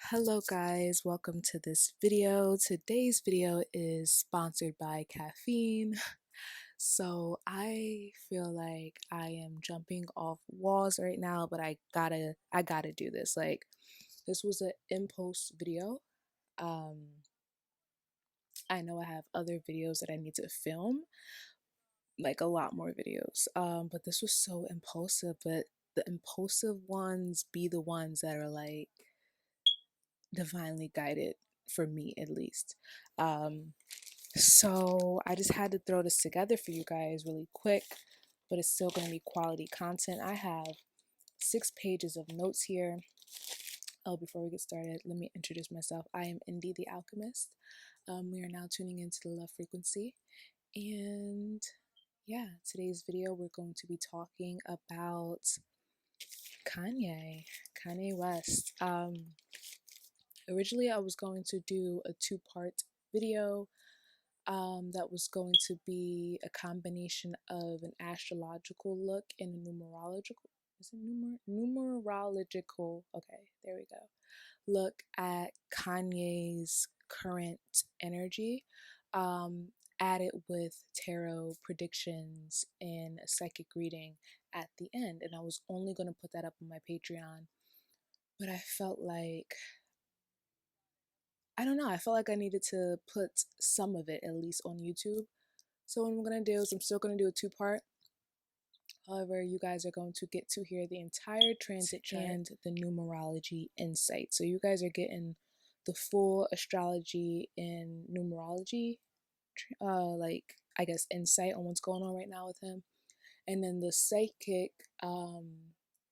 Hello guys, welcome to this video. Today's video is sponsored by caffeine. So I feel like I am jumping off walls right now, but I gotta do this. Like, this was an impulse video. I know I have other videos that I need to film, like a lot more videos. But this was so impulsive, but the impulsive ones be the ones that are like divinely guided, for me at least. So I just had to throw this together for you guys really quick, but it's still going to be quality content. I have 6 pages of notes here. Oh, before we get started, let me introduce myself. I am Indy the Alchemist. We are now tuning into the love frequency. And yeah, today's video, we're going to be talking about Kanye West. Originally, I was going to do a 2-part video that was going to be a combination of an astrological look and a numerological. Is it numerological? Okay, there we go. Look at Kanye's current energy, added with tarot predictions and a psychic reading at the end. And I was only going to put that up on my Patreon, but I felt like I felt like I needed to put some of it at least on YouTube. So what I'm going to do is I'm still going to do a 2-part. However, you guys are going to get to hear the entire transit chart and the numerology insight. So you guys are getting the full astrology and numerology, like, I guess, insight on what's going on right now with him. And then the psychic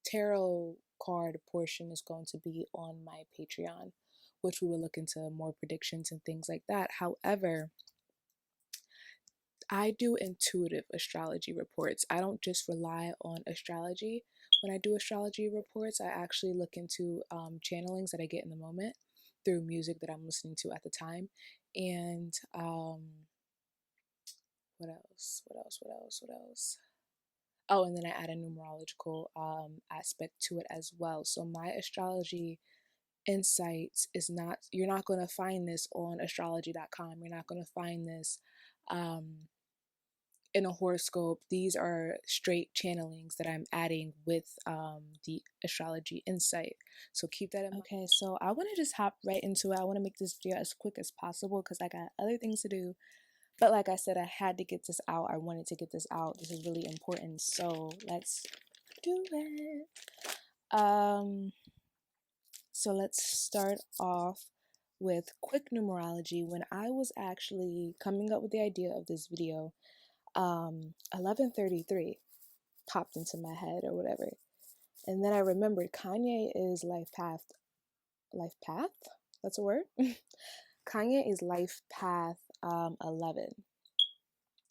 tarot card portion is going to be on my Patreon, which we will look into more predictions and things like that. However, I do intuitive astrology reports. I don't just rely on astrology. When I do astrology reports, I actually look into channelings that I get in the moment through music that I'm listening to at the time. And what else? Oh, and then I add a numerological aspect to it as well. So my astrology insights is not, you're not going to find this on astrology.com. You're not going to find this in a horoscope. These are straight channelings that I'm adding with the astrology insight. So keep that in mind. Okay, so I want to just hop right into it. I want to make this video as quick as possible because I got other things to do. But like I said, I had to get this out. I wanted to get this out. This is really important. So let's do it. So let's start off with quick numerology. When I was actually coming up with the idea of this video, 1133 popped into my head or whatever. And then I remembered Kanye is life path. That's a word? Kanye is life path 11.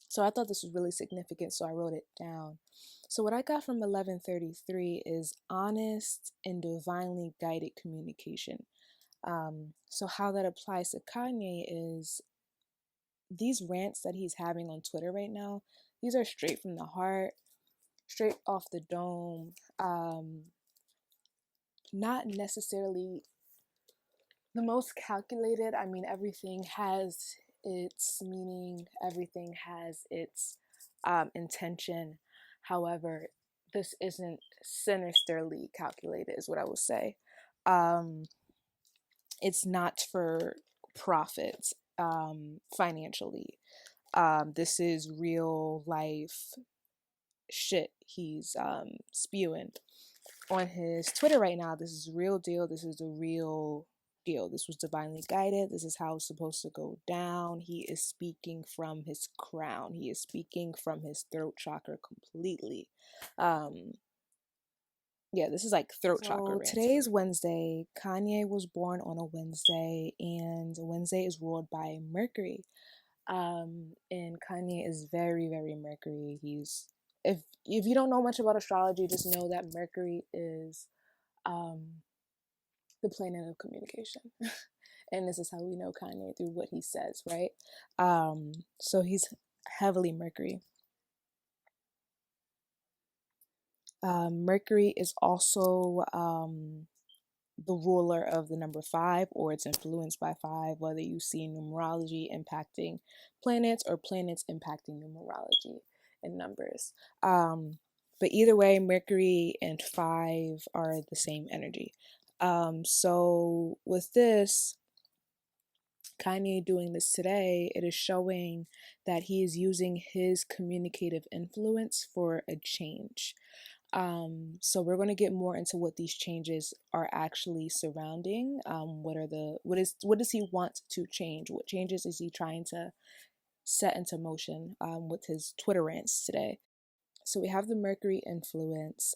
So I thought this was really significant, so I wrote it down. So what I got from 1133 is honest and divinely guided communication. So how that applies to Kanye is these rants that he's having on Twitter right now, these are straight from the heart, straight off the dome. Not necessarily the most calculated. I mean, everything has its meaning, everything has its intention. However, this isn't sinisterly calculated, is what I would say. It's not for profit financially. This is real life shit he's spewing on his Twitter right now. This is real deal. This is the real deal. This was divinely guided. This is how it's supposed to go down. He is speaking from his crown. He is speaking from his throat chakra completely. Yeah, this is like throat chakra. So today is Wednesday. Kanye was born on a Wednesday, and Wednesday is ruled by Mercury. And Kanye is very, very Mercury. He's, if you don't know much about astrology, just know that Mercury is the planet of communication. And this is how we know Kanye, through what he says, right? So he's heavily Mercury. Mercury is also the ruler of the number 5, or it's influenced by 5, whether you see numerology impacting planets or planets impacting numerology and numbers. But either way, Mercury and 5 are the same energy. So with this, Kanye doing this today, it is showing that he is using his communicative influence for a change. So we're going to get more into what these changes are actually surrounding. What does he want to change? What changes is he trying to set into motion with his Twitter rants today? So we have the Mercury influence,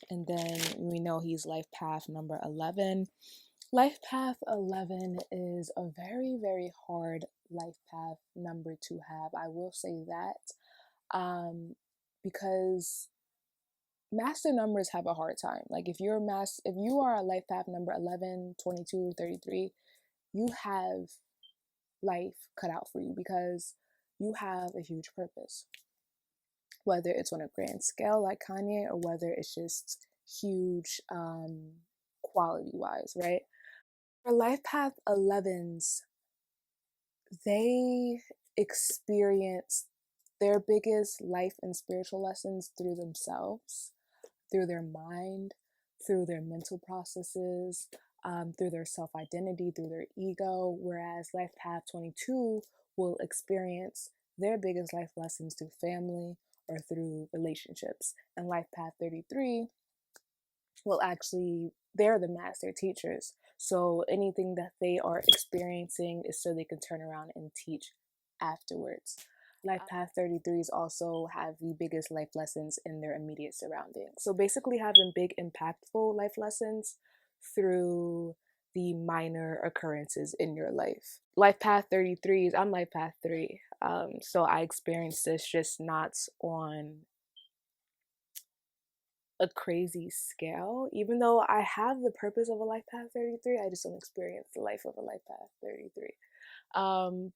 and then we know he's life path number 11. Life path 11 is a very, very hard life path number to have. I will say that because master numbers have a hard time. Like if you are a life path number 11, 22, 33, you have life cut out for you because you have a huge purpose. Whether it's on a grand scale like Kanye or whether it's just huge quality wise, right? For life path 11s, they experience their biggest life and spiritual lessons through themselves, through their mind, through their mental processes, through their self-identity, through their ego, whereas life path 22 will experience their biggest life lessons through family or through relationships. And life path 33 will actually, they're the master teachers. So anything that they are experiencing is so they can turn around and teach afterwards. Life path 33s also have the biggest life lessons in their immediate surroundings. So basically having big impactful life lessons through the minor occurrences in your life. Life path 33s, I'm life path 3. So I experienced this just not on a crazy scale. Even though I have the purpose of a life path 33, I just don't experience the life of a life path 33.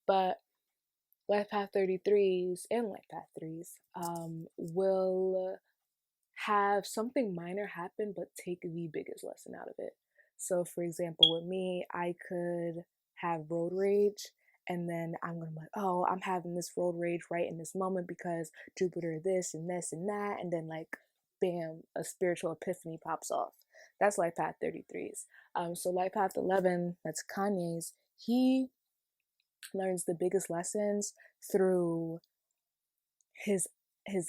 But life path 33s and life path 3s will have something minor happen but take the biggest lesson out of it. So for example, with me, I could have road rage, and then I'm gonna be like, oh, I'm having this road rage right in this moment because Jupiter this and this and that, and then like bam, a spiritual epiphany pops off. That's life path 33s. So life path 11, that's Kanye's, he learns the biggest lessons through his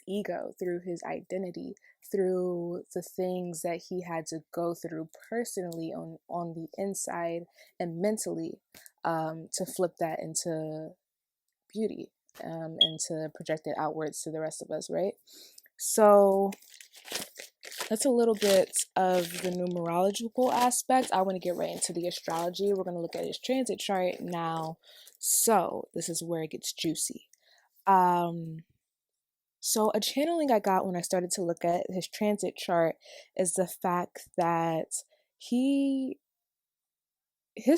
ego, through his identity, through the things that he had to go through personally on the inside and mentally, to flip that into beauty, and to project it outwards to the rest of us, right? So that's a little bit of the numerological aspect. I want to get right into the astrology. We're going to look at his transit chart now. So this is where it gets juicy. So a channeling I got when I started to look at his transit chart is the fact that his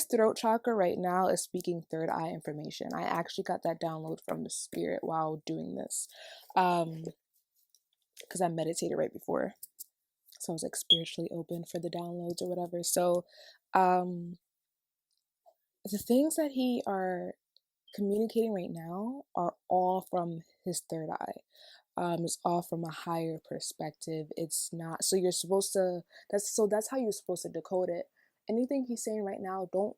throat chakra right now is speaking third eye information. I actually got that download from the spirit while doing this, because I meditated right before. So I was like spiritually open for the downloads or whatever. So the things that he are communicating right now are all from his third eye. It's all from a higher perspective. It's not, so you're supposed to, that's how you're supposed to decode it. Anything he's saying right now, don't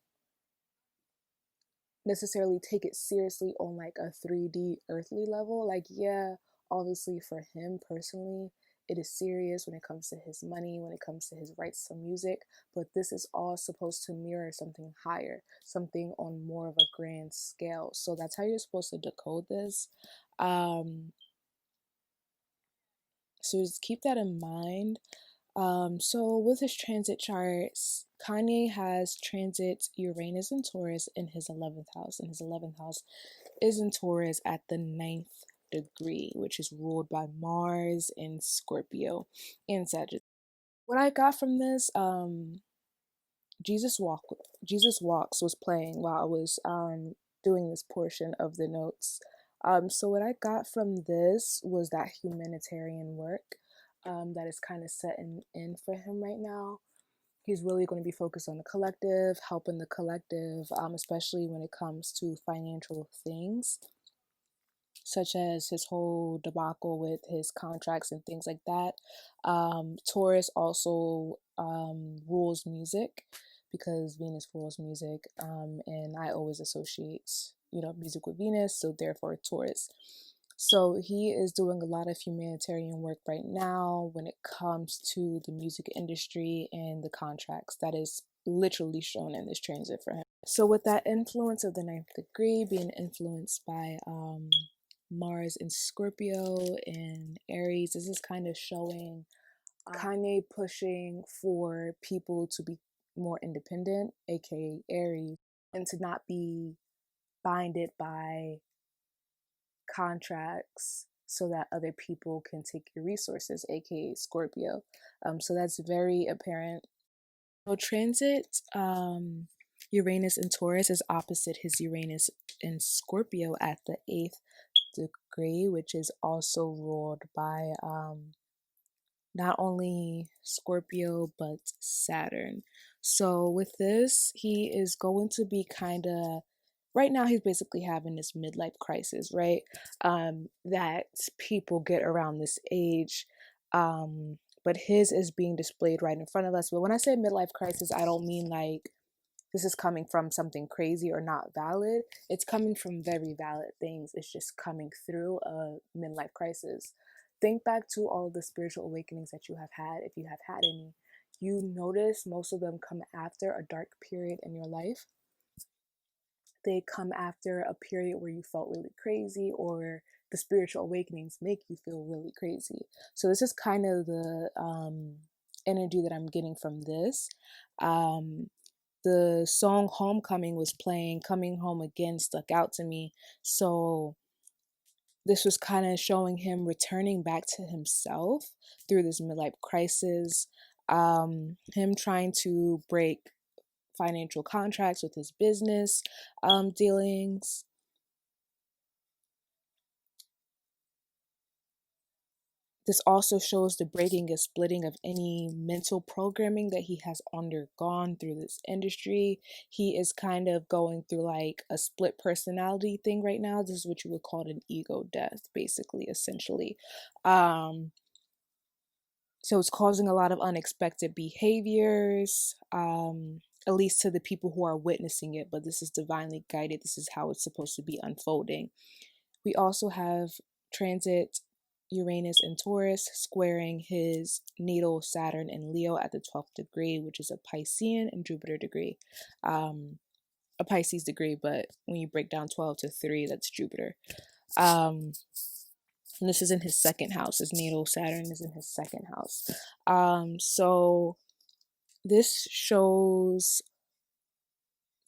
necessarily take it seriously on like a 3D earthly level. Like, yeah, obviously for him personally, it is serious when it comes to his money, when it comes to his rights to music, but this is all supposed to mirror something higher, something on more of a grand scale. So that's how you're supposed to decode this. So just keep that in mind. So with his transit charts, Kanye has transit Uranus and Taurus in his 11th house, and his 11th house is in Taurus at the 9th degree, which is ruled by Mars in Scorpio and Sagittarius. What I got from this, Jesus Walks was playing while I was doing this portion of the notes. So what I got from this was that humanitarian work that is kind of setting in for him right now. He's really going to be focused on the collective, helping the collective, especially when it comes to financial things, such as his whole debacle with his contracts and things like that. Taurus also rules music, because Venus rules music, and I always associate, music with Venus, so therefore Taurus. So he is doing a lot of humanitarian work right now when it comes to the music industry and the contracts. That is literally shown in this transit for him. So with that influence of the ninth degree being influenced by Mars in Scorpio and Aries, this is kind of showing Kanye pushing for people to be more independent, aka Aries, and to not be binded by contracts so that other people can take your resources, aka Scorpio. So that's very apparent. So transit Uranus in Taurus is opposite his Uranus in Scorpio at the 8th degree, which is also ruled by not only Scorpio but Saturn. So with this, he is going to be kind of, right now he's basically having this midlife crisis, right? That people get around this age. But his is being displayed right in front of us. But when I say midlife crisis, I don't mean like this is coming from something crazy or not valid. It's coming from very valid things. It's just coming through a midlife crisis. Think back to all of the spiritual awakenings that you have had, if you have had any. You notice most of them come after a dark period in your life. They come after a period where you felt really crazy, or the spiritual awakenings make you feel really crazy. So this is kind of the energy that I'm getting from this. The song Homecoming was playing, Coming Home Again stuck out to me. So this was kind of showing him returning back to himself through this midlife crisis, him trying to break financial contracts with his business dealings. This also shows the breaking and splitting of any mental programming that he has undergone through this industry. He is kind of going through like a split personality thing right now. This is what you would call an ego death, basically, essentially. So it's causing a lot of unexpected behaviors, at least to the people who are witnessing it, but this is divinely guided. This is how it's supposed to be unfolding. We also have transit Uranus in Taurus squaring his natal Saturn in Leo at the 12th degree, which is a Piscean and Jupiter degree. A Pisces degree, but when you break down 12 to 3, that's Jupiter. And this is in his second house. His natal Saturn is in his second house. So this shows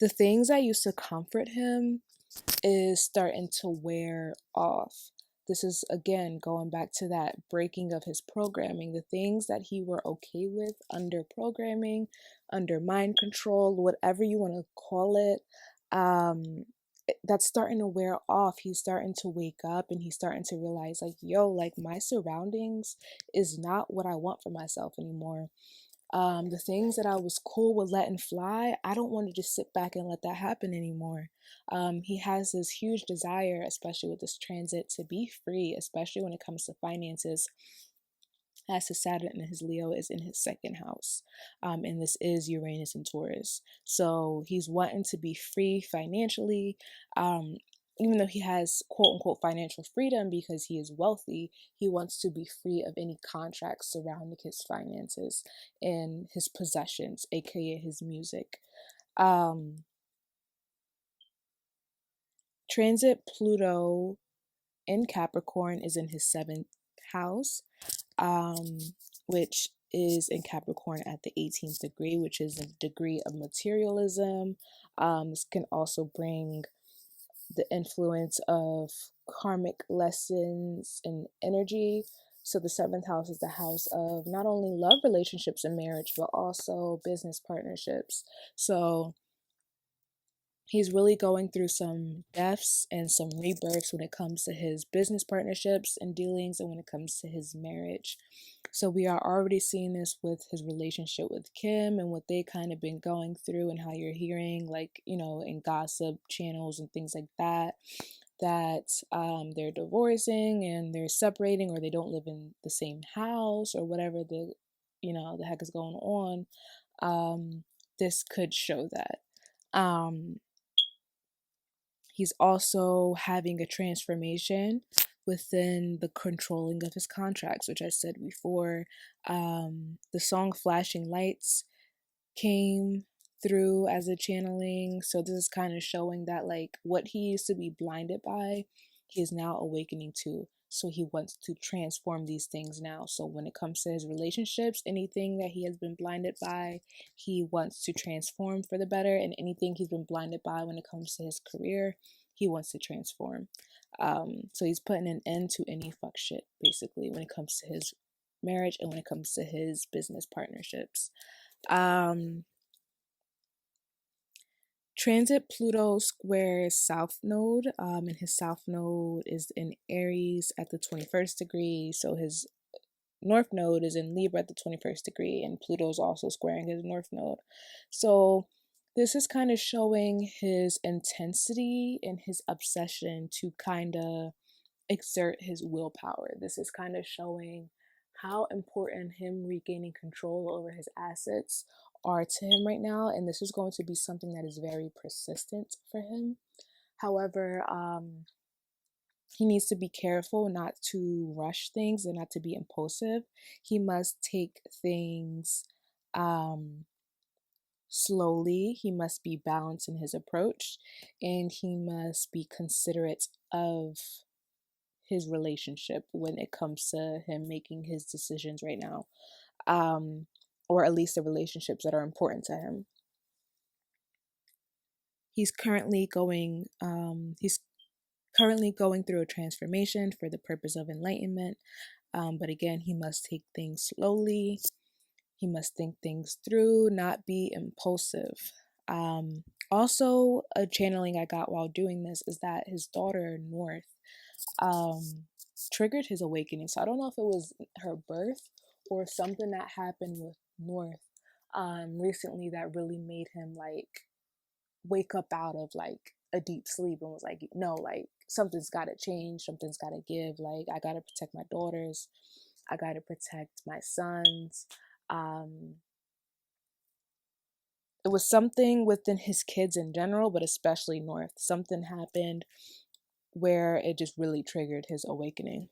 the things that used to comfort him is starting to wear off. This is again going back to that breaking of his programming. The things that he were okay with under programming, under mind control, whatever you want to call it, that's starting to wear off. He's starting to wake up and he's starting to realize like, yo, like my surroundings is not what I want for myself anymore. The things that I was cool with letting fly, I don't want to just sit back and let that happen anymore. He has this huge desire, especially with this transit, to be free, especially when it comes to finances, as his Saturn and his Leo is in his second house. And this is Uranus and Taurus. So he's wanting to be free financially. Even though he has quote unquote financial freedom because he is wealthy, he wants to be free of any contracts surrounding his finances and his possessions, aka his music. Transit Pluto in Capricorn is in his 7th house, which is in Capricorn at the 18th degree, which is a degree of materialism. This can also bring the influence of karmic lessons and energy. So the 7th house is the house of not only love relationships and marriage, but also business partnerships. So He's really going through some deaths and some rebirths when it comes to his business partnerships and dealings, and when it comes to his marriage. So we are already seeing this with his relationship with Kim and what they kind of been going through, and how you're hearing, like, in gossip channels and things like that, that they're divorcing and they're separating, or they don't live in the same house, or whatever the heck is going on. This could show that. He's also having a transformation within the controlling of his contracts, which I said before. The song Flashing Lights came through as a channeling. So this is kind of showing that, like, what he used to be blinded by, he is now awakening to. So he wants to transform these things now. So when it comes to his relationships, anything that he has been blinded by, he wants to transform for the better. And anything he's been blinded by when it comes to his career, he wants to transform. So he's putting an end to any fuck shit, basically, when it comes to his marriage and when it comes to his business partnerships. Transit Pluto squares South Node, and his South Node is in Aries at the 21st degree. So his North Node is in Libra at the 21st degree, and Pluto is also squaring his North Node. So this is kind of showing his intensity and his obsession to kind of exert his willpower. This is kind of showing how important him regaining control over his assets are to him right now, and this is going to be something that is very persistent for him. However, he needs to be careful not to rush things and not to be impulsive. He must take things slowly. He must be balanced in his approach, and he must be considerate of his relationship when it comes to him making his decisions right now, or at least the relationships that are important to him. He's currently going through a transformation for the purpose of enlightenment, but again, he must take things slowly. He must think things through, not be impulsive. Also, a channeling I got while doing this is that his daughter North triggered his awakening. So I don't know if it was her birth or something that happened with North recently that really made him, like, wake up out of, like, a deep sleep and was like, no, like, something's got to change, something's got to give, like, I got to protect my daughters, I got to protect my sons. It was something within his kids in general, but especially North. Something happened where it just really triggered his awakening.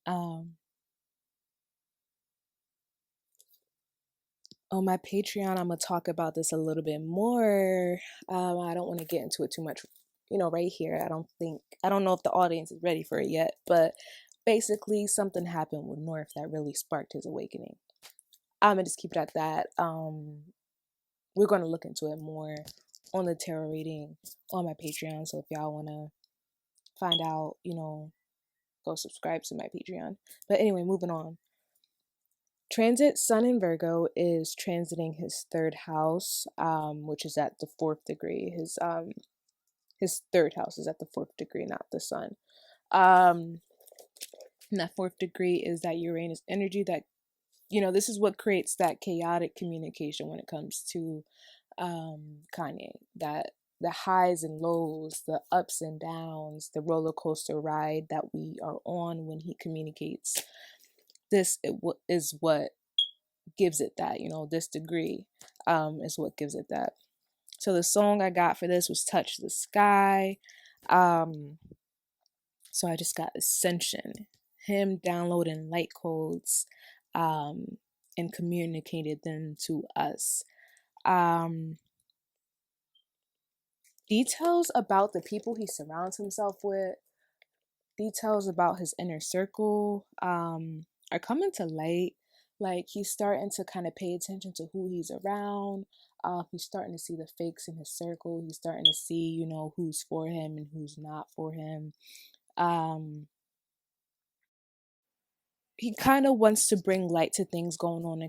On my Patreon, I'm gonna talk about this a little bit more. I don't want to get into it too much, right here. I don't know if the audience is ready for it yet, but basically something happened with North that really sparked his awakening. I'm gonna just keep it at that. We're gonna look into it more on the tarot reading on my Patreon. So if y'all wanna find out, go subscribe to my Patreon. But anyway, moving on. Transit Sun in Virgo is transiting his third house, which is at the 4th degree. His third house is at the 4th degree, not the Sun. And that 4th degree is that Uranus energy that, this is what creates that chaotic communication when it comes to Kanye. That the highs and lows, the ups and downs, the roller coaster ride that we are on when he communicates. This is what gives it that, this degree is what gives it that. So the song I got for this was Touch the Sky. So I just got Ascension, him downloading light codes and communicated them to us. Details about the people he surrounds himself with, details about his inner circle are coming to light. Like, he's starting to kind of pay attention to who he's around. He's starting to see the fakes in his circle. He's starting to see, who's for him and who's not for him. he kind of wants to bring light to things going on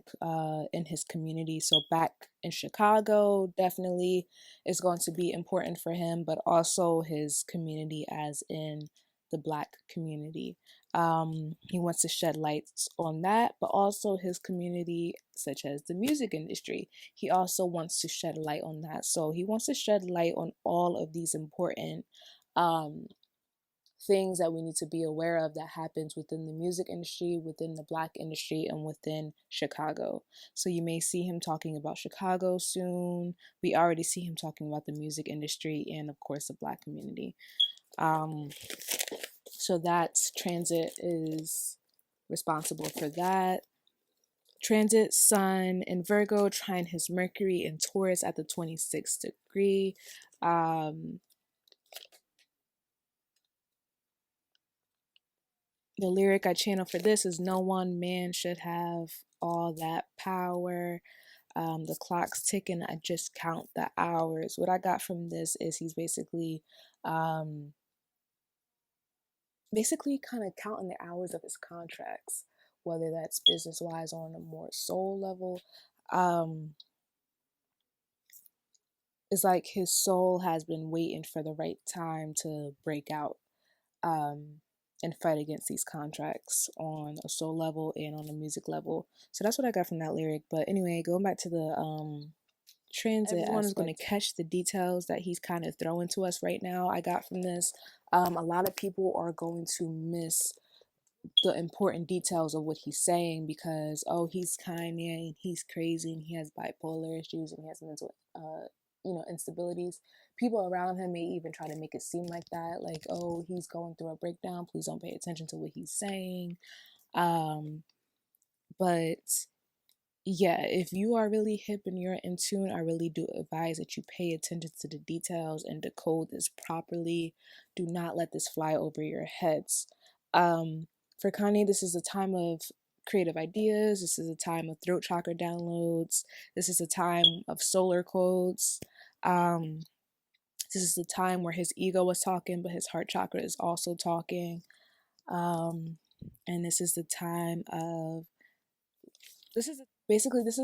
in his community. So back in Chicago, definitely is going to be important for him, but also his community, as in the Black community. He wants to shed lights on that, but also his community, such as the music industry. He also wants to shed light on that. So he wants to shed light on all of these important um, things that we need to be aware of that happens within the music industry, within the Black industry, and within Chicago. So you may see him talking about Chicago soon. We already see him talking about the music industry and, of course, the Black community. So that transit is responsible for that. Transit Sun in Virgo, trine his Mercury in Taurus at the 26th degree. The lyric I channel for this is, no one man should have all that power. The clock's ticking, I just count the hours. What I got from this is he's basically kind of counting the hours of his contracts, whether that's business wise or on a more soul level. It's like his soul has been waiting for the right time to break out and fight against these contracts on a soul level and on a music level. So that's what I got from that lyric. But anyway, going back to the transit, everyone is going to catch the details that he's kind of throwing to us right now. I got from this, a lot of people are going to miss the important details of what he's saying because, oh, he's Kanye and he's crazy and he has bipolar issues and he has mental instabilities. People around him may even try to make it seem like that, like, oh, he's going through a breakdown, please don't pay attention to what he's saying. But yeah, if you are really hip and you're in tune, I really do advise that you pay attention to the details and decode this properly. Do not let this fly over your heads. For Kanye, this is a time of creative ideas. This is a time of throat chakra downloads. This is a time of solar codes. This is the time where his ego was talking, but his heart chakra is also talking. And this is the time of this is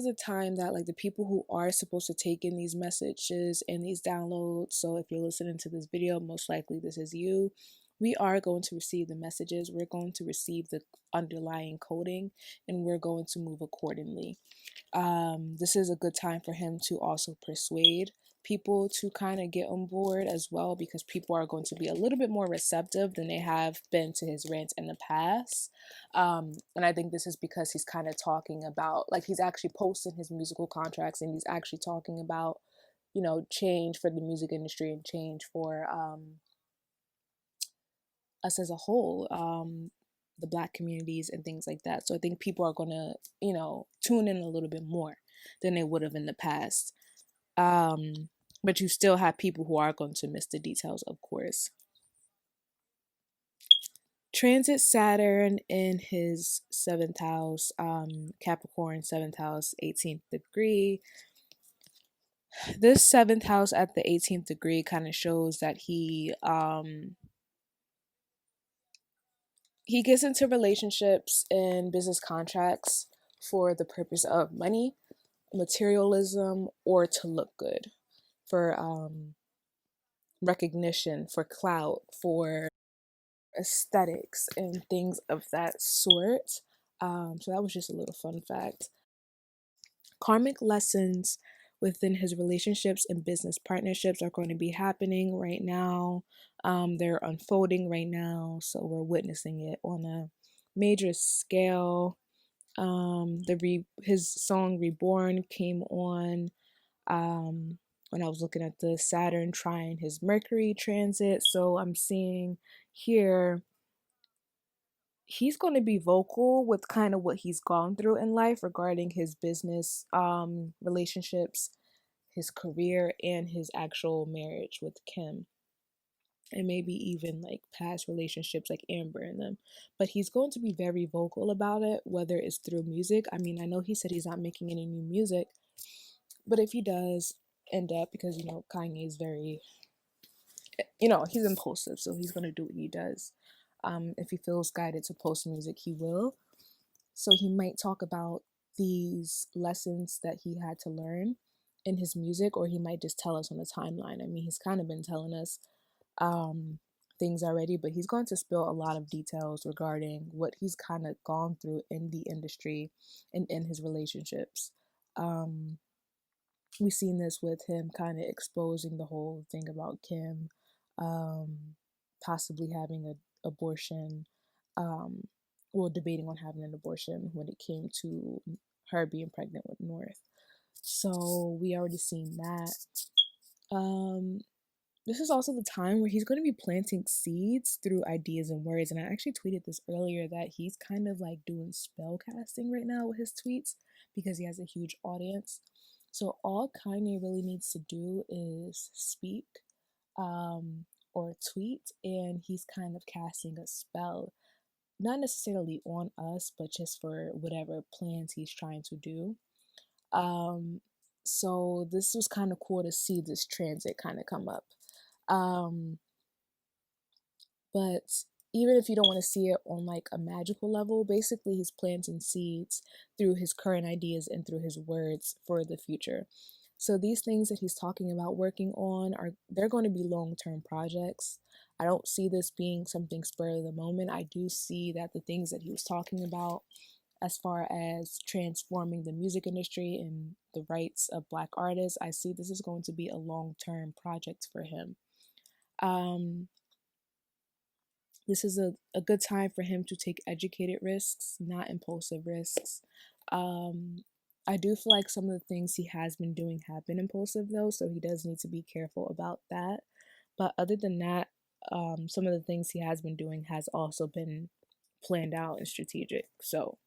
a time that, like, the people who are supposed to take in these messages and these downloads, so if you're listening to this video, most likely this is you. We are going to receive the messages, we're going to receive the underlying coding, and we're going to move accordingly. This is a good time for him to also persuade people to kind of get on board as well, because people are going to be a little bit more receptive than they have been to his rants in the past. And I think this is because he's kind of talking about, like, he's actually posting his musical contracts and he's actually talking about, change for the music industry and change for us as a whole, the Black communities and things like that. So I think people are going to, tune in a little bit more than they would have in the past. But you still have people who are going to miss the details, of course. Transit Saturn in his 7th house, Capricorn 7th house, 18th degree. This 7th house at the 18th degree kind of shows that he gets into relationships and business contracts for the purpose of money, materialism, or to look good, for recognition, for clout, for aesthetics, and things of that sort. So that was just a little fun fact. Karmic lessons within his relationships and business partnerships are going to be happening right now. They're unfolding right now, so we're witnessing it on a major scale. His song Reborn came on when I was looking at the Saturn trine his Mercury transit. So I'm seeing here he's going to be vocal with kind of what he's gone through in life regarding his business relationships, his career, and his actual marriage with Kim, and maybe even like past relationships like Amber and them. But he's going to be very vocal about it, whether it's through music. I mean, I know he said he's not making any new music, but if he does end up, because Kanye is very, he's impulsive, so he's going to do what he does. If he feels guided to post music, he will. So he might talk about these lessons that he had to learn in his music, or he might just tell us on the timeline. I mean, he's kind of been telling us things already, but he's going to spill a lot of details regarding what he's kind of gone through in the industry and in his relationships. We've seen this with him kind of exposing the whole thing about Kim possibly having an abortion, well, debating on having an abortion when it came to her being pregnant with North. So we already seen that. This is also the time where he's going to be planting seeds through ideas and words. And I actually tweeted this earlier that he's kind of like doing spell casting right now with his tweets because he has a huge audience. So all Kanye really needs to do is speak or tweet, and he's kind of casting a spell, not necessarily on us, but just for whatever plans he's trying to do. So this was kind of cool to see this transit kind of come up. But even if you don't want to see it on like a magical level, basically he's planting seeds through his current ideas and through his words for the future. So these things that he's talking about working on they're going to be long-term projects. I don't see this being something spur of the moment. I do see that the things that he was talking about as far as transforming the music industry and the rights of Black artists, I see this is going to be a long-term project for him. This is a good time for him to take educated risks, not impulsive risks. I do feel like some of the things he has been doing have been impulsive though, so he does need to be careful about that. But other than that, some of the things he has been doing has also been planned out and strategic. So,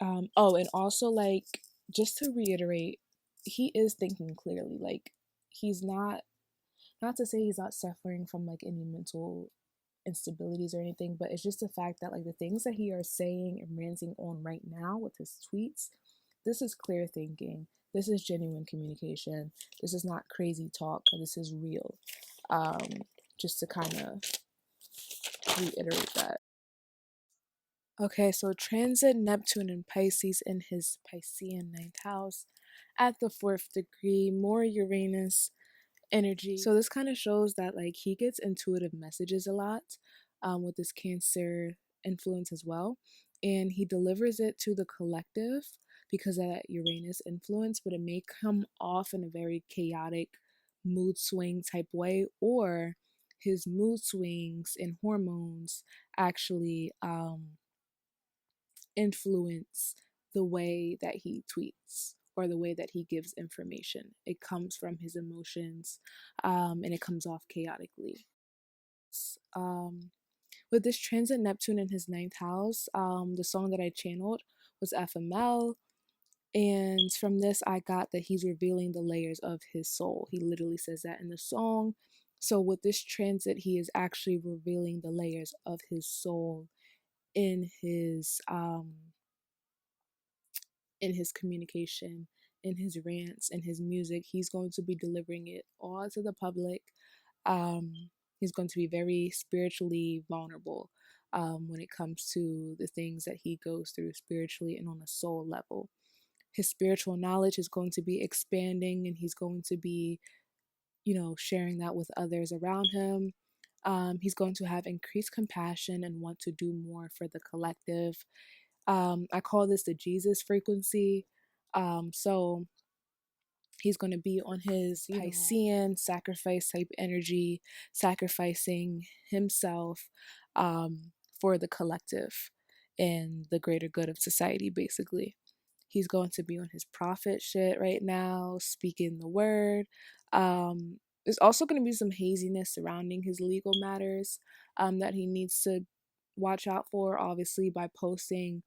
oh, and also like just to reiterate, he is thinking clearly. Like he's not to say he's not suffering from like any mental instabilities or anything, but it's just the fact that like the things that he is saying and ranting on right now with his tweets, this is clear thinking. This is genuine communication. This is not crazy talk. This is real. Just to kind of reiterate that. Okay, so transit Neptune in Pisces in his Piscean ninth house at the 4th degree, more Uranus energy. So this kind of shows that like he gets intuitive messages a lot with this Cancer influence as well, and he delivers it to the collective because of that Uranus influence, but it may come off in a very chaotic mood swing type way, or his mood swings and hormones actually influence the way that he tweets or the way that he gives information. It comes from his emotions, and it comes off chaotically. With this transit Neptune in his ninth house, the song that I channeled was FML. And from this, I got that he's revealing the layers of his soul. He literally says that in the song. So with this transit, he is actually revealing the layers of his soul in his communication, in his rants, in his music. He's going to be delivering it all to the public. He's going to be very spiritually vulnerable when it comes to the things that he goes through spiritually and on a soul level. His spiritual knowledge is going to be expanding, and he's going to be, sharing that with others around him. He's going to have increased compassion and want to do more for the collective. I call this the Jesus frequency. So he's going to be on his Piscean sacrifice type energy, sacrificing himself for the collective and the greater good of society, basically. He's going to be on his prophet shit right now, speaking the word. There's also going to be some haziness surrounding his legal matters that he needs to watch out for, obviously, by posting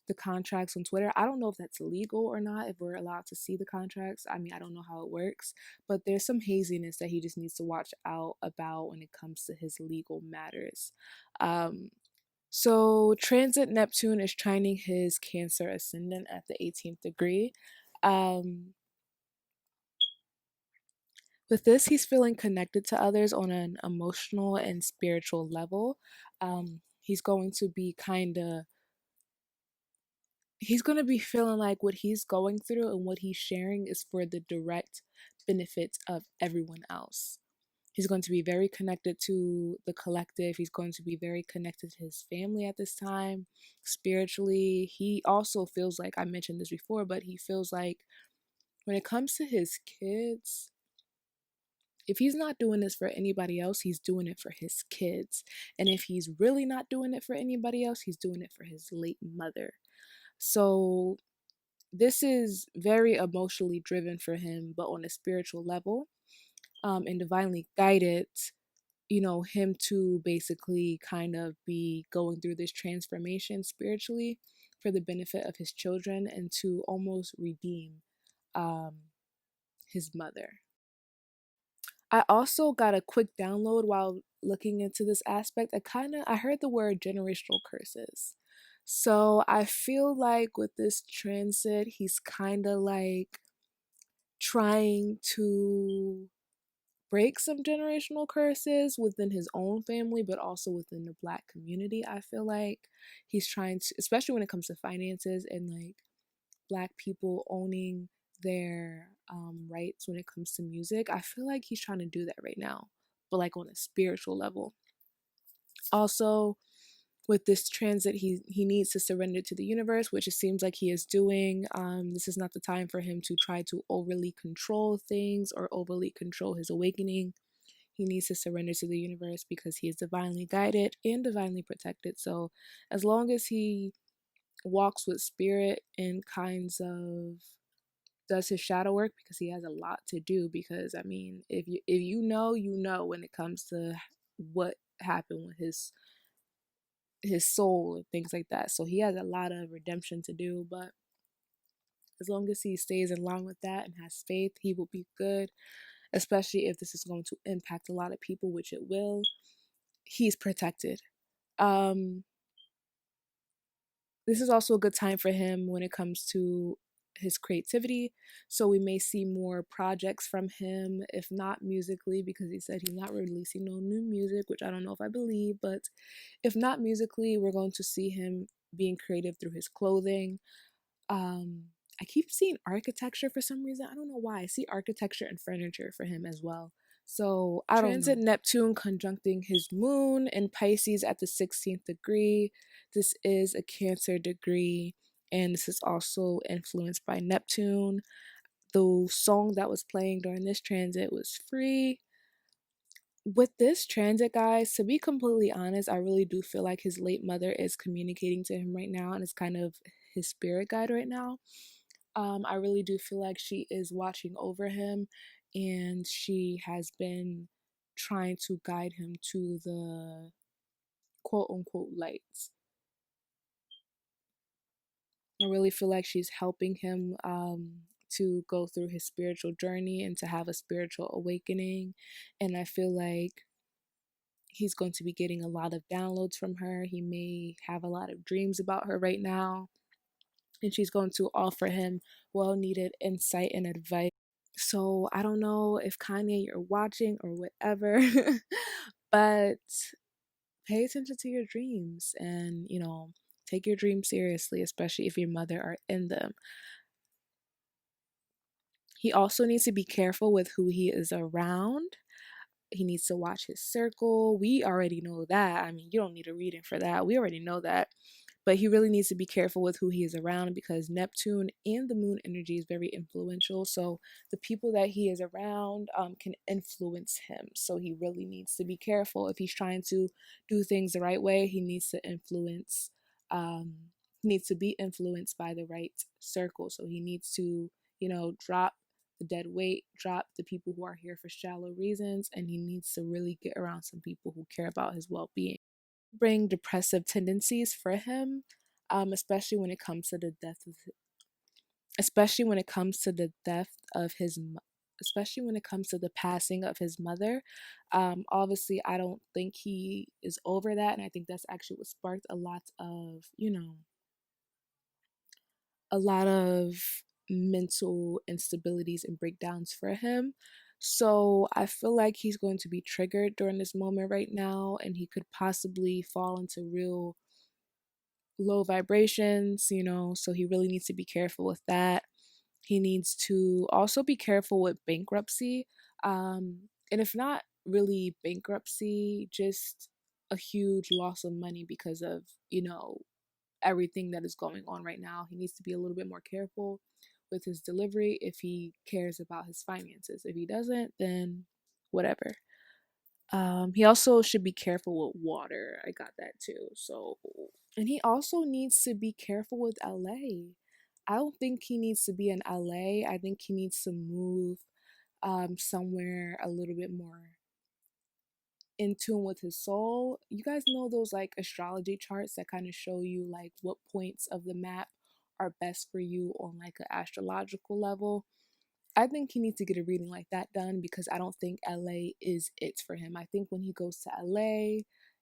the contracts on Twitter. I don't know if that's legal or not, if we're allowed to see the contracts. I mean, I don't know how it works, but there's some haziness that he just needs to watch out about when it comes to his legal matters. So transit Neptune is trining his Cancer ascendant at the 18th degree. With this, he's feeling connected to others on an emotional and spiritual level. he's going to be he's going to be feeling like what he's going through and what he's sharing is for the direct benefits of everyone else. He's going to be very connected to the collective. He's going to be very connected to his family at this time, spiritually. He also feels like, I mentioned this before, but he feels like when it comes to his kids, if he's not doing this for anybody else, he's doing it for his kids. And if he's really not doing it for anybody else, he's doing it for his late mother. So this is very emotionally driven for him, but on a spiritual level, and divinely guided, him to basically kind of be going through this transformation spiritually for the benefit of his children and to almost redeem um, his mother. I also got a quick download while looking into this aspect. I heard the word generational curses. So I feel like with this transit, he's kind of like trying to break some generational curses within his own family, but also within the Black community. I feel like he's trying to, especially when it comes to finances and like Black people owning their rights when it comes to music. I feel like he's trying to do that right now, but like on a spiritual level. Also, with this transit, he needs to surrender to the universe, which it seems like he is doing. This is not the time for him to try to overly control things or overly control his awakening. He needs to surrender to the universe because he is divinely guided and divinely protected. So as long as he walks with spirit and kinds of does his shadow work, because he has a lot to do, because I mean, if you know when it comes to what happened with his soul and things like that. So he has a lot of redemption to do, but as long as he stays in line with that and has faith, he will be good, especially if this is going to impact a lot of people, which it will. He's protected. This is also a good time for him when it comes to his creativity. So we may see more projects from him, if not musically, because he said he's not releasing no new music, which I don't know if I believe, but if not musically, we're going to see him being creative through his clothing. I keep seeing architecture for some reason. I don't know why. I see architecture and furniture for him as well. So I don't Transit know. Neptune conjuncting his moon in Pisces at the 16th degree. This is a Cancer degree, and this is also influenced by Neptune. The song that was playing during this transit was Free. With this transit, guys, to be completely honest, I really do feel like his late mother is communicating to him right now and is kind of his spirit guide right now. I really do feel like she is watching over him and she has been trying to guide him to the quote unquote lights. I really feel like she's helping him to go through his spiritual journey and to have a spiritual awakening. And I feel like he's going to be getting a lot of downloads from her. He may have a lot of dreams about her right now. And she's going to offer him well needed insight and advice. So I don't know if Kanye you're watching or whatever, but pay attention to your dreams and, take your dreams seriously, especially if your mother are in them. He also needs to be careful with who he is around. He needs to watch his circle. We already know that. I mean, you don't need a reading for that. We already know that. But he really needs to be careful with who he is around because Neptune and the moon energy is very influential. So the people that he is around can influence him. So he really needs to be careful. If he's trying to do things the right way, he needs to needs to be influenced by the right circle. So he needs to, drop the dead weight, drop the people who are here for shallow reasons, and he needs to really get around some people who care about his well-being. Bring depressive tendencies for him, especially when it comes to the death of, especially when it comes to the death of his, especially when it comes to the passing of his mother. Obviously, I don't think he is over that, and I think that's actually what sparked a lot of, a lot of mental instabilities and breakdowns for him. So I feel like he's going to be triggered during this moment right now, and he could possibly fall into real low vibrations, so he really needs to be careful with that. He needs to also be careful with bankruptcy. And if not really bankruptcy, just a huge loss of money because of, everything that is going on right now. He needs to be a little bit more careful with his delivery if he cares about his finances. If he doesn't, then whatever. He also should be careful with water. I got that too. So, and he also needs to be careful with LA. I don't think he needs to be in LA. I think he needs to move somewhere a little bit more in tune with his soul. You guys know those like astrology charts that kind of show you like what points of the map are best for you on like an astrological level. I think he needs to get a reading like that done because I don't think LA is it for him. I think when he goes to LA,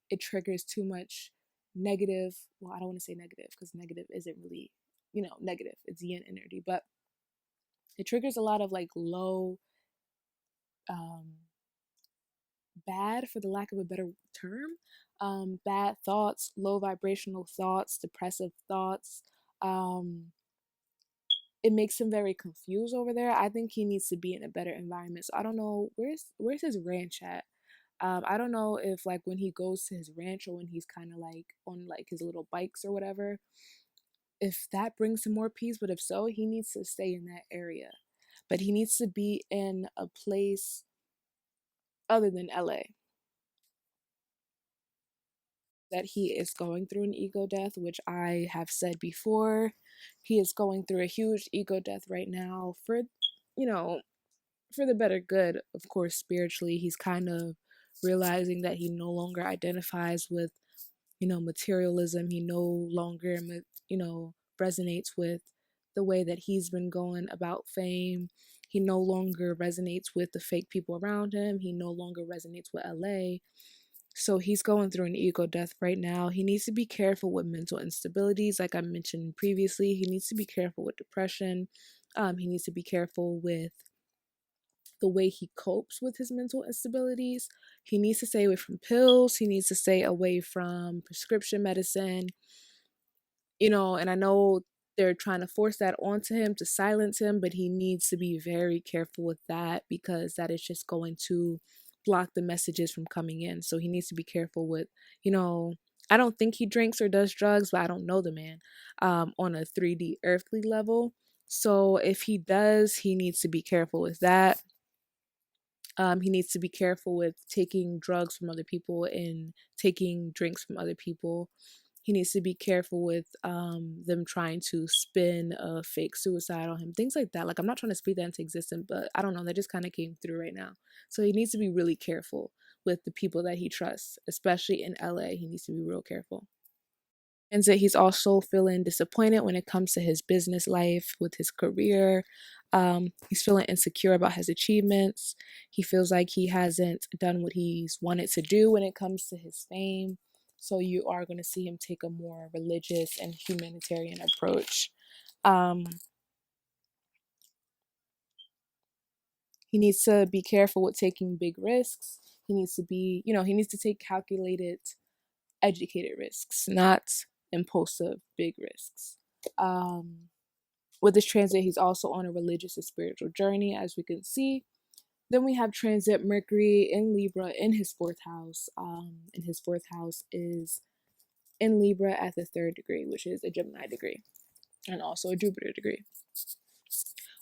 it triggers too much negative. Well, I don't want to say negative because negative isn't really, negative. It's yin energy, but it triggers a lot of like low, um, bad, for the lack of a better term, bad thoughts, low vibrational thoughts, depressive thoughts. Um, it makes him very confused over there. I think he needs to be in a better environment. So I don't know where's his ranch at. I don't know if like when he goes to his ranch or when he's kind of like on like his little bikes or whatever, if that brings him more peace. But if so, he needs to stay in that area. But he needs to be in a place other than LA. That he is going through an ego death, which I have said before. He is going through a huge ego death right now you know, for the better good, of course, spiritually. He's kind of realizing that he no longer identifies with, materialism. He no longer, resonates with the way that he's been going about fame. He no longer resonates with the fake people around him. He no longer resonates with LA. So he's going through an ego death right now. He needs to be careful with mental instabilities, like I mentioned previously. He needs to be careful with depression. He needs to be careful with the way he copes with his mental instabilities. He needs to stay away from pills. He needs to stay away from prescription medicine. And I know they're trying to force that onto him to silence him, but he needs to be very careful with that because that is just going to block the messages from coming in. So he needs to be careful with, I don't think he drinks or does drugs, but I don't know the man on a 3D earthly level. So if he does, he needs to be careful with that. He needs to be careful with taking drugs from other people and taking drinks from other people. He needs to be careful with them trying to spin a fake suicide on him, things like that. Like, I'm not trying to speak that into existence, but I don't know, that just kind of came through right now. So he needs to be really careful with the people that he trusts, especially in LA. He needs to be real careful. And that he's also feeling disappointed when it comes to his business life, with his career. He's feeling insecure about his achievements. He feels like he hasn't done what he's wanted to do when it comes to his fame. So you are going to see him take a more religious and humanitarian approach. Um, he needs to be careful with taking big risks. He needs to be, he needs to take calculated, educated risks, not impulsive big risks. With this transit, he's also on a religious and spiritual journey, as we can see. Then we have transit Mercury in Libra in his fourth house. And his fourth house is in Libra at the 3rd degree, which is a Gemini degree, and also a Jupiter degree.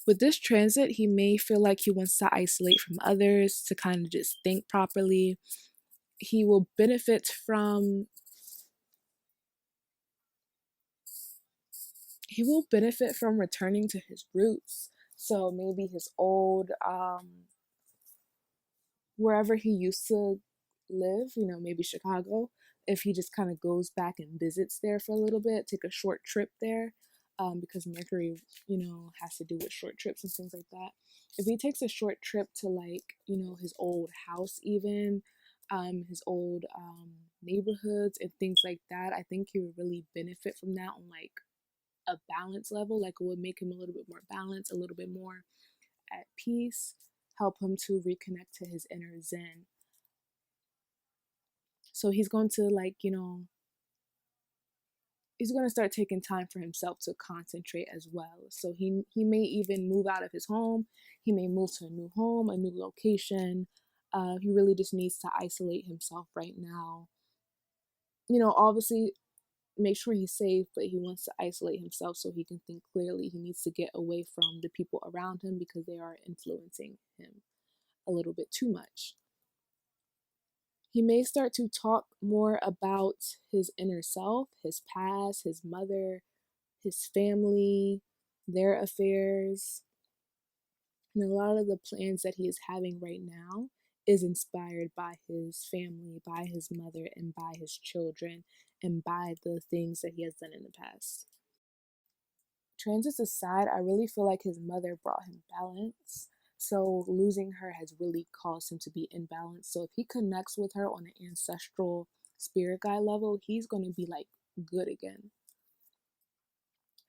With this transit, he may feel like he wants to isolate from others, to kind of just think properly. He will benefit from returning to his roots. So maybe his old wherever he used to live, maybe Chicago, if he just kind of goes back and visits there for a little bit, take a short trip there, because Mercury, has to do with short trips and things like that. If he takes a short trip to like, his old house, even his old neighborhoods and things like that, I think he would really benefit from that on like a balance level. Like, it would make him a little bit more balanced, a little bit more at peace. help him to reconnect to his inner zen. So he's going to, like, he's going to start taking time for himself to concentrate as well. So he may even move out of his home. He may move to a new home, a new location. He really just needs to isolate himself right now. Obviously make sure he's safe, but he wants to isolate himself so he can think clearly. He needs to get away from the people around him because they are influencing him a little bit too much. He may start to talk more about his inner self, his past, his mother, his family, their affairs. And a lot of the plans that he is having right now is inspired by his family, by his mother, and by his children, and by the things that he has done in the past. Transits aside, I really feel like his mother brought him balance. So losing her has really caused him to be imbalanced. So if he connects with her on an ancestral spirit guide level, he's going to be like good again.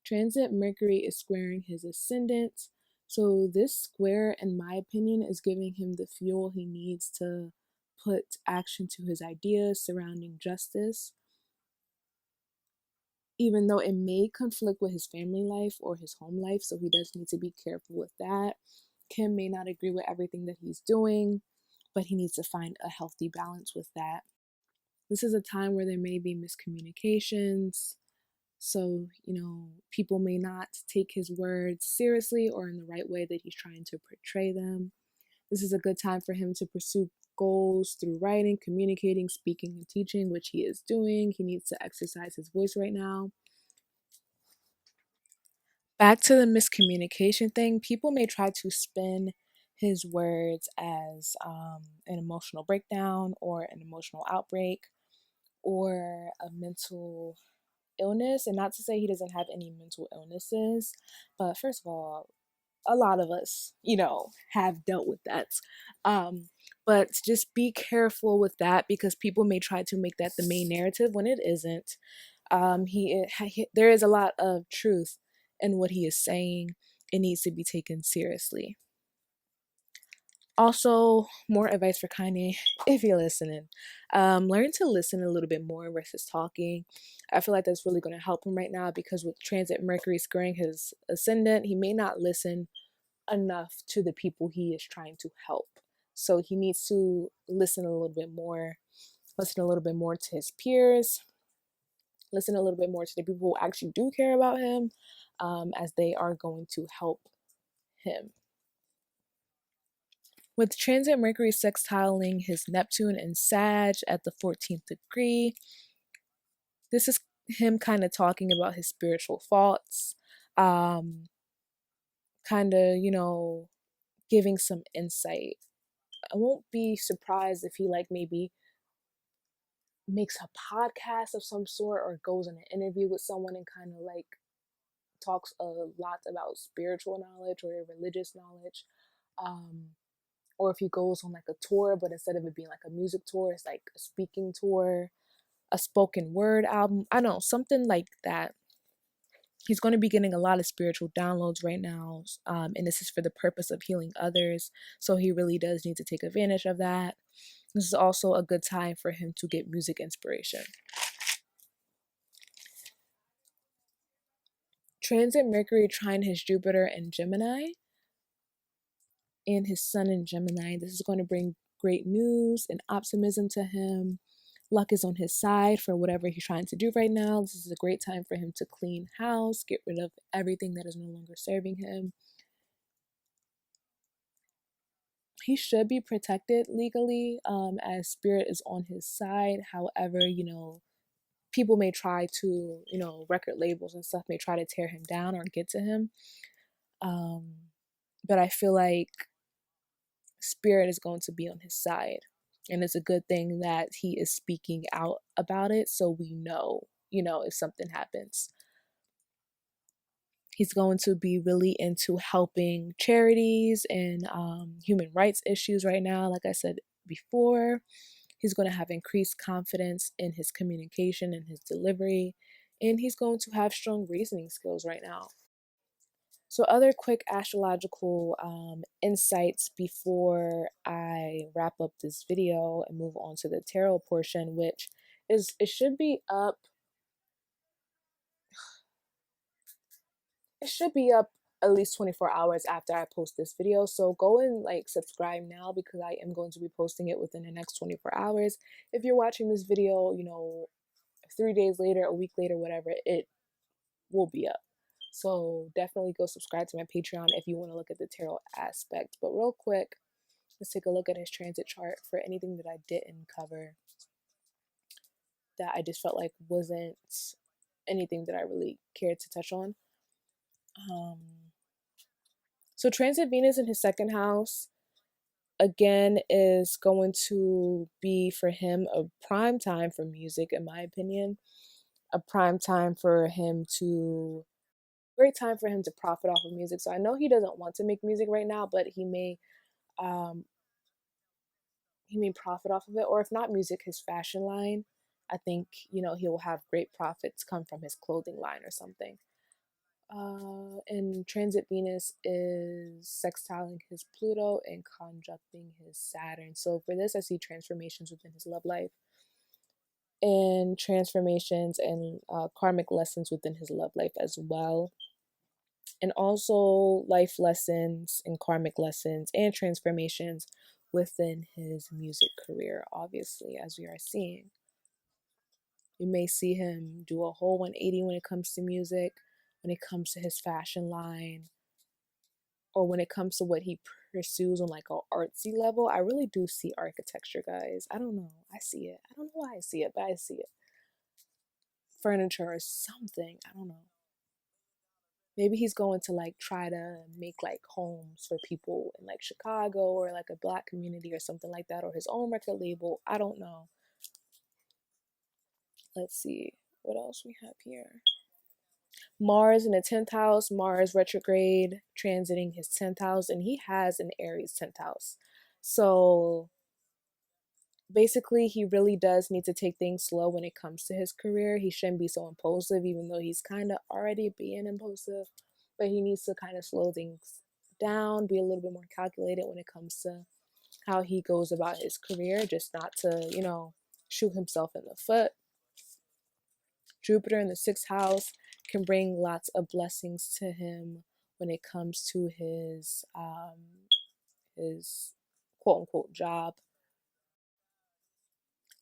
Transit Mercury is squaring his ascendant. So this square, in my opinion, is giving him the fuel he needs to put action to his ideas surrounding justice. Even though it may conflict with his family life or his home life, so he does need to be careful with that. Kim may not agree with everything that he's doing, but he needs to find a healthy balance with that. This is a time where there may be miscommunications. So, people may not take his words seriously or in the right way that he's trying to portray them. This is a good time for him to pursue goals through writing, communicating, speaking, and teaching, which he is doing. He needs to exercise his voice right now. Back to the miscommunication thing, people may try to spin his words as an emotional breakdown or an emotional outbreak or a mental illness. And not to say he doesn't have any mental illnesses, but first of all, a lot of us, have dealt with that. But just be careful with that because people may try to make that the main narrative when it isn't. There is a lot of truth in what he is saying. It needs to be taken seriously. Also, more advice for Kanye, if you're listening. Learn to listen a little bit more versus talking. I feel like that's really going to help him right now because with transit Mercury squaring his ascendant, he may not listen enough to the people he is trying to help. So he needs to listen a little bit more to his peers, listen a little bit more to the people who actually do care about him, as they are going to help him. With transit Mercury sextiling his Neptune and Sag at the 14th degree, this is him kind of talking about his spiritual faults, kind of, giving some insight. I won't be surprised if he maybe makes a podcast of some sort or goes in an interview with someone and kind of talks a lot about spiritual knowledge or religious knowledge. Or if he goes on a tour, but instead of it being a music tour, it's a speaking tour, a spoken word album. I don't know, something like that. He's going to be getting a lot of spiritual downloads right now, and this is for the purpose of healing others. So he really does need to take advantage of that. This is also a good time for him to get music inspiration. Transit Mercury trine his Jupiter and Gemini and his Sun in Gemini. This is going to bring great news and optimism to him. Luck is on his side for whatever he's trying to do right now. This is a great time for him to clean house, get rid of everything that is no longer serving him. He should be protected legally, as spirit is on his side. However, people may try to, record labels and stuff may try to tear him down or get to him. But I feel like spirit is going to be on his side. And it's a good thing that he is speaking out about it so we know, if something happens. He's going to be really into helping charities and human rights issues right now. Like I said before, he's going to have increased confidence in his communication and his delivery. And he's going to have strong reasoning skills right now. So other quick astrological insights before I wrap up this video and move on to the tarot portion, which is, it should be up at least 24 hours after I post this video. So go and like subscribe now, because I am going to be posting it within the next 24 hours. If you're watching this video, 3 days later, a week later, whatever, it will be up. So definitely go subscribe to my Patreon if you want to look at the tarot aspect. But real quick, let's take a look at his transit chart for anything that I didn't cover, that I just felt like wasn't anything that I really cared to touch on. So transit Venus in his second house, again, is going to be for him a prime time for music, in my opinion. A prime time for him to, great time for him to profit off of music. So I know he doesn't want to make music right now, but he may profit off of it. Or if not music, his fashion line. I think, he will have great profits come from his clothing line or something. And transit Venus is sextiling his Pluto and conjuncting his Saturn. So for this, I see transformations within his love life, and transformations and karmic lessons within his love life as well. And also life lessons and karmic lessons and transformations within his music career, obviously, as we are seeing. You may see him do a whole 180 when it comes to music, when it comes to his fashion line, or when it comes to what he pursues on like a artsy level. I really do see architecture, guys. I don't know. I see it. I don't know why I see it, but I see it. Furniture or something. I don't know. Maybe he's going to like try to make like homes for people in like Chicago or like a black community or something like that, or his own record label. I don't know. Let's see what else we have here. Mars in the 10th house, Mars retrograde, transiting his 10th house, and he has an Aries 10th house. So basically, he really does need to take things slow when it comes to his career. He shouldn't be so impulsive, even though he's kind of already being impulsive, but he needs to kind of slow things down, be a little bit more calculated when it comes to how he goes about his career, just not to, shoot himself in the foot. Jupiter in the 6th house can bring lots of blessings to him when it comes to his quote unquote job.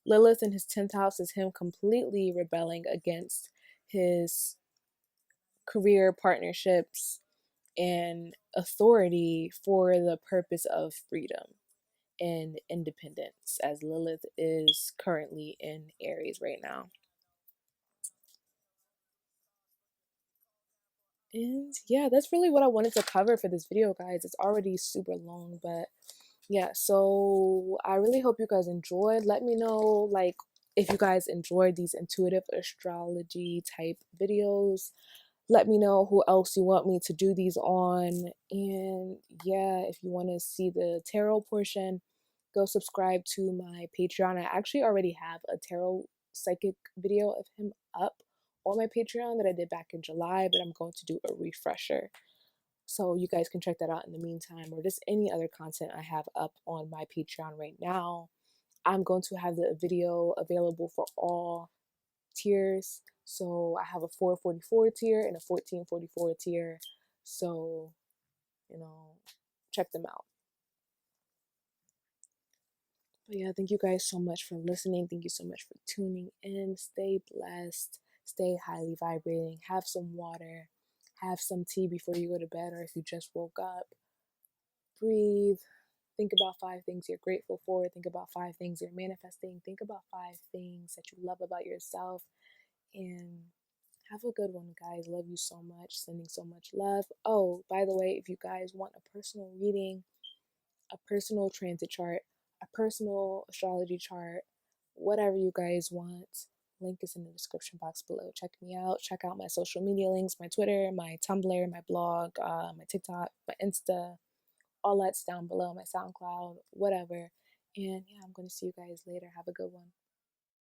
Lilith in his 10th house is him completely rebelling against his career partnerships and authority for the purpose of freedom and independence, as Lilith is currently in Aries right now. And yeah, that's really what I wanted to cover for this video, guys. It's already super long, but yeah, so I really hope you guys enjoyed. Let me know, like, if you guys enjoyed these intuitive astrology type videos. Let me know who else you want me to do these on. And yeah, if you want to see the tarot portion, go subscribe to my Patreon. I actually already have a tarot psychic video of him up on my Patreon that I did back in July, but I'm going to do a refresher. So you guys can check that out in the meantime, or just any other content I have up on my Patreon right now. I'm going to have the video available for all tiers. So I have a 444 tier and a 1444 tier. So, check them out. But yeah, thank you guys so much for listening. Thank you so much for tuning in. Stay blessed. Stay highly vibrating. Have some water. Have some tea before you go to bed, or if you just woke up. Breathe. Think about 5 things you're grateful for. Think about 5 things you're manifesting. Think about 5 things that you love about yourself. And have a good one, guys. Love you so much. Sending so much love. Oh, by the way, if you guys want a personal reading, a personal transit chart, a personal astrology chart, whatever you guys want, link is in the description box below. Check me out. Check out my social media links, my Twitter, my Tumblr, my blog, my TikTok, my Insta. All that's down below, my SoundCloud, whatever. And yeah, I'm going to see you guys later. Have a good one.